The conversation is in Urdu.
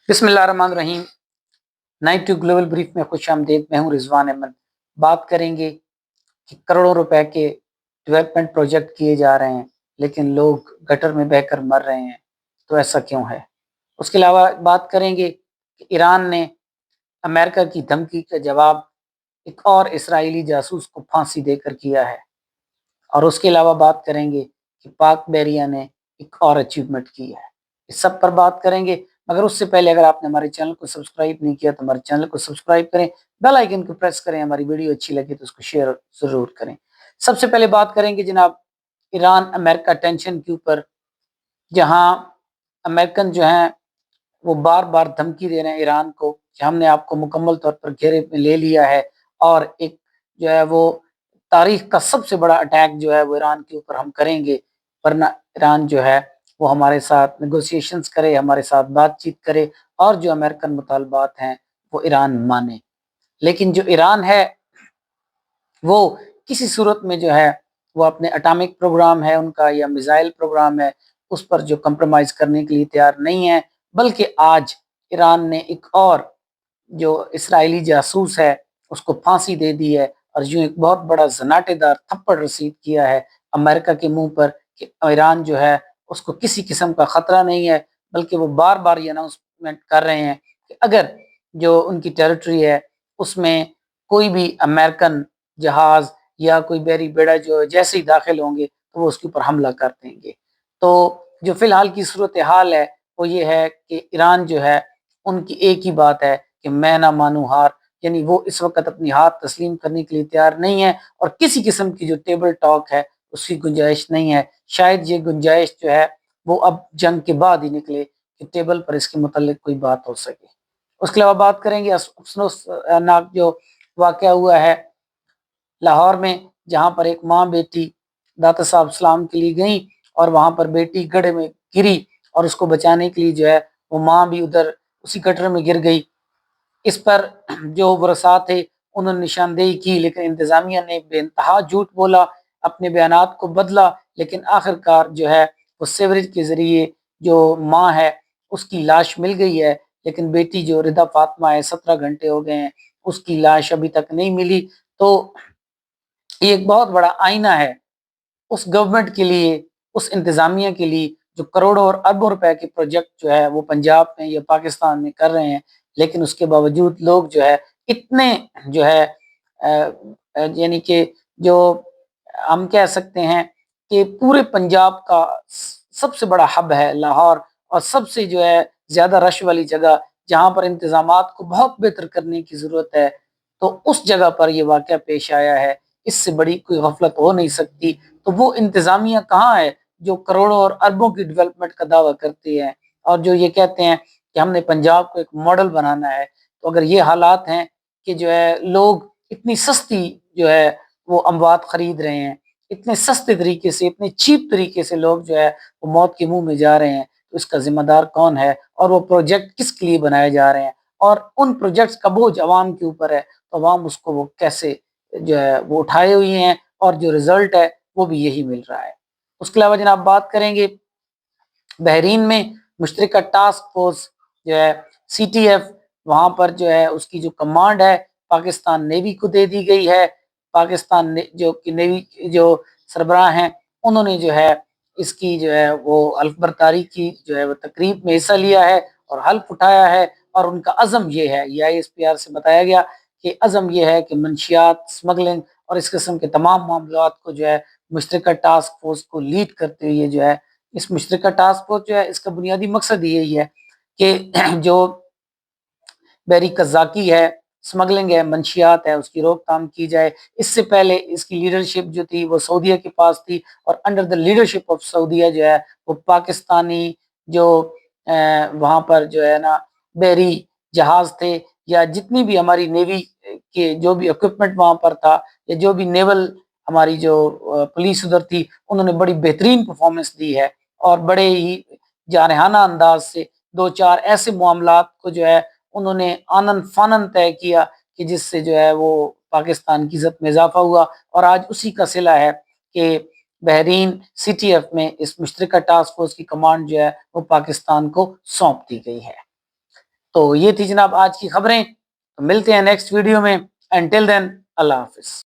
بسم اللہ الرحمن الرحیم۔ 92 گلوبل بریف میں خوش آمدید۔ میں ہوں رضوان احمد۔ بات کریں گے کہ کروڑوں روپے کے ڈیولپمنٹ پروجیکٹ کیے جا رہے ہیں لیکن لوگ گٹر میں بہہ کر مر رہے ہیں، تو ایسا کیوں ہے؟ اس کے علاوہ بات کریں گے کہ ایران نے امریکہ کی دھمکی کا جواب ایک اور اسرائیلی جاسوس کو پھانسی دے کر کیا ہے، اور اس کے علاوہ بات کریں گے کہ پاک بحریہ نے ایک اور اچیومنٹ کی ہے۔ اس سب پر بات کریں گے، مگر اس سے پہلے اگر آپ نے ہمارے چینل کو سبسکرائب نہیں کیا تو ہمارے چینل کو سبسکرائب کریں، بیل آئیکن کو پریس کریں، ہماری ویڈیو اچھی لگے تو اس کو شیئر ضرور کریں۔ سب سے پہلے بات کریں گے جناب ایران امریکہ ٹینشن کے اوپر، جہاں امریکن جو ہیں وہ بار بار دھمکی دے رہے ہیں ایران کو کہ ہم نے آپ کو مکمل طور پر گھیرے میں لے لیا ہے، اور ایک جو ہے وہ تاریخ کا سب سے بڑا اٹیک جو ہے وہ ایران کے اوپر ہم کریں گے، ورنہ ایران جو ہے وہ ہمارے ساتھ نیگوسیشنز کرے، ہمارے ساتھ بات چیت کرے، اور جو امریکن مطالبات ہیں وہ ایران مانے۔ لیکن جو ایران ہے وہ کسی صورت میں جو ہے وہ اپنے اٹامک پروگرام ہے ان کا یا میزائل پروگرام ہے، اس پر جو کمپرومائز کرنے کے لیے تیار نہیں ہے، بلکہ آج ایران نے ایک اور جو اسرائیلی جاسوس ہے اس کو پھانسی دے دی ہے، اور یوں ایک بہت بڑا زناٹے دار تھپڑ رسید کیا ہے امریکہ کے منہ پر کہ ایران جو ہے اس کو کسی قسم کا خطرہ نہیں ہے، بلکہ وہ بار بار یہ اناؤنسمنٹ کر رہے ہیں کہ اگر جو ان کی ٹیریٹری ہے اس میں کوئی بھی امریکن جہاز یا کوئی بحری بیڑا جو جیسے ہی داخل ہوں گے تو وہ اس کے اوپر حملہ کر دیں گے۔ تو جو فی الحال کی صورتحال ہے وہ یہ ہے کہ ایران جو ہے ان کی ایک ہی بات ہے کہ میں نہ مانوں ہار، یعنی وہ اس وقت اپنی ہار تسلیم کرنے کے لیے تیار نہیں ہے، اور کسی قسم کی جو ٹیبل ٹاک ہے اس کی گنجائش نہیں ہے۔ شاید یہ گنجائش جو ہے وہ اب جنگ کے بعد ہی نکلے کہ ٹیبل پر اس کے متعلق کوئی بات ہو سکے۔ اس کے علاوہ بات کریں گے افسوسناک جو واقعہ ہوا ہے لاہور میں، جہاں پر ایک ماں بیٹی داتا صاحب سلام کے لیے گئیں اور وہاں پر بیٹی گڑھے میں گری، اور اس کو بچانے کے لیے جو ہے وہ ماں بھی ادھر اسی گٹر میں گر گئی۔ اس پر جو ورثاء تھے انہوں نے نشاندہی کی، لیکن انتظامیہ نے بے انتہا جھوٹ بولا، اپنے بیانات کو بدلا، لیکن آخر کار جو ہے وہ سیوریج کے ذریعے جو ماں ہے اس کی لاش مل گئی ہے، لیکن بیٹی جو ردا فاطمہ ہے 17 گھنٹے ہو گئے ہیں اس کی لاش ابھی تک نہیں ملی۔ تو یہ ایک بہت بڑا آئینہ ہے اس گورنمنٹ کے لیے، اس انتظامیہ کے لیے جو کروڑوں اور اربوں روپے کے پروجیکٹ جو ہے وہ پنجاب میں یا پاکستان میں کر رہے ہیں، لیکن اس کے باوجود لوگ جو ہے اتنے جو ہے یعنی کہ جو ہم کہہ سکتے ہیں کہ پورے پنجاب کا سب سے بڑا ہب ہے لاہور، اور سب سے جو ہے زیادہ رش والی جگہ جہاں پر انتظامات کو بہت بہتر کرنے کی ضرورت ہے، تو اس جگہ پر یہ واقعہ پیش آیا ہے۔ اس سے بڑی کوئی غفلت ہو نہیں سکتی۔ تو وہ انتظامیہ کہاں ہے جو کروڑوں اور اربوں کی ڈیولپمنٹ کا دعویٰ کرتی ہے، اور جو یہ کہتے ہیں کہ ہم نے پنجاب کو ایک ماڈل بنانا ہے؟ تو اگر یہ حالات ہیں کہ جو ہے لوگ اتنی سستی جو ہے وہ اموات خرید رہے ہیں، اتنے سستے طریقے سے، اتنے چیپ طریقے سے لوگ جو ہے وہ موت کے منہ میں جا رہے ہیں، تو اس کا ذمہ دار کون ہے، اور وہ پروجیکٹ کس کے لیے بنائے جا رہے ہیں، اور ان پروجیکٹس کا بوجھ عوام کے اوپر ہے، تو عوام اس کو وہ کیسے جو ہے وہ اٹھائے ہوئی ہیں، اور جو رزلٹ ہے وہ بھی یہی مل رہا ہے۔ اس کے علاوہ جناب بات کریں گے بحرین میں مشترکہ ٹاسک فورس جو ہے CTF، وہاں پر جو ہے اس کی جو کمانڈ ہے پاکستان نیوی کو دے دی گئی ہے۔ پاکستان جو کہ نیوی جو سربراہ ہیں انہوں نے جو ہے اس کی جو ہے وہ حلف برداری کی جو ہے وہ تقریب میں حصہ لیا ہے اور حلف اٹھایا ہے، اور ان کا عزم یہ ہے، یہ ISPR سے بتایا گیا کہ عزم یہ ہے کہ منشیات، سمگلنگ اور اس قسم کے تمام معاملات کو جو ہے مشترکہ ٹاسک فورس کو لیڈ کرتے ہوئے جو ہے اس مشترکہ ٹاسک فورس جو ہے اس کا بنیادی مقصد یہی ہے کہ جو بحری قزاقی ہے، سمگلنگ ہے، منشیات ہے، اس کی روک تھام کی جائے۔ اس سے پہلے اس کی لیڈرشپ جو تھی وہ سعودیہ کے پاس تھی، اور انڈر دا لیڈرشپ آف سعودیہ جو ہے وہ پاکستانی جو وہاں پر جو ہے نا بحری جہاز تھے، یا جتنی بھی ہماری نیوی کے جو بھی اکوپمنٹ وہاں پر تھا، یا جو بھی نیول ہماری جو پولیس ادھر تھی، انہوں نے بڑی بہترین پرفارمنس دی ہے، اور بڑے ہی جارحانہ انداز سے دو چار ایسے معاملات کو جو ہے انہوں نے آنن فانن طے کیا کہ جس سے جو ہے وہ پاکستان کی عزت میں اضافہ ہوا، اور آج اسی کا صلہ ہے کہ بحرین CTF میں اس مشترکہ ٹاسک فورس کی کمانڈ جو ہے وہ پاکستان کو سونپ دی گئی ہے۔ تو یہ تھی جناب آج کی خبریں، تو ملتے ہیں نیکسٹ ویڈیو میں، انٹل دین اللہ حافظ۔